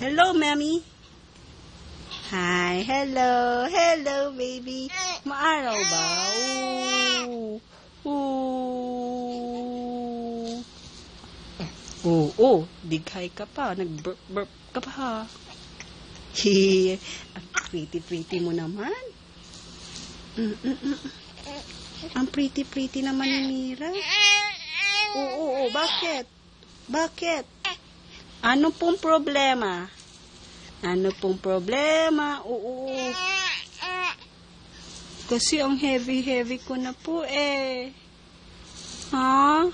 Hello, Mommy. Hi, hello. Hello, baby. Maaraw ba? Dighay ka pa. Nag-burp ka pa, ha? Ang pretty-pretty mo naman. Ang pretty-pretty naman ni Mira. Bakit? Bakit? Ano pong problema? Ano pong problema? Kasi ang heavy-heavy ko na po eh. Ha?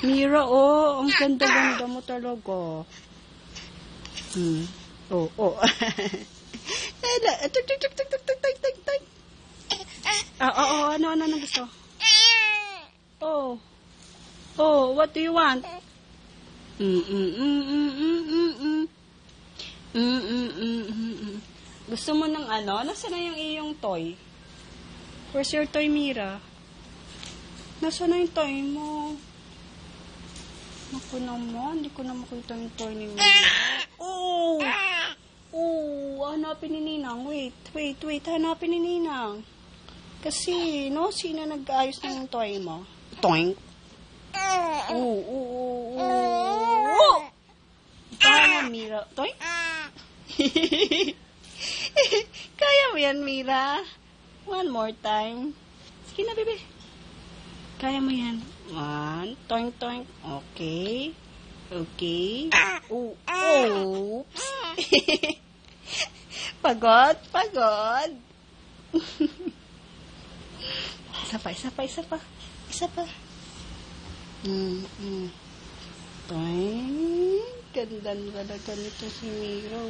Mira, ang ganda-ganda mo talaga. Ano gusto? What do you want? Gusto mo ng ano? Nasaan na yung iyong toy? Where's your toy, Mira? Nasaan na yung toy mo? Ako naman, hindi ko na makita yung toy ni Mira. Hanapin ni Ninang. Wait, hanapin ni Ninang. Kasi, sino nag-ayos na yung toy mo? Toink? Kaya Mira. Toink? Kaya mo yan, Mira? One more time. Sige na, bebe. Kaya mo yan. One. Toink, toink. Okay. Oops. Pagod. Isa pa. Toink. Ganda talaga nito si Mira.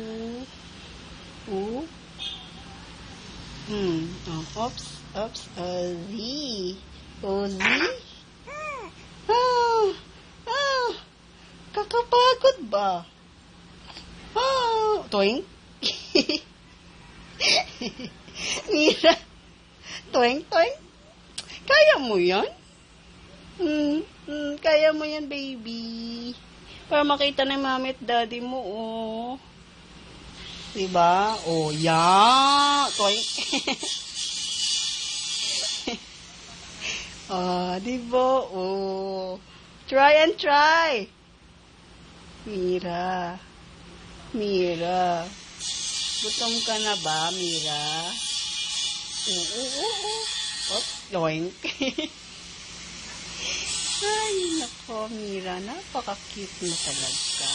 Oops. Ozzy. Kakapagod ba? Toink. Mira. Toink. Kaya mo yan? Kaya mo yan, baby. Para makita ng mami at daddy mo, Diba? Toink. Diba? Try and try. Mira. Gutom ka na ba, Mira? Toink. Ay, nako, Mira. Napaka-cute mo talaga.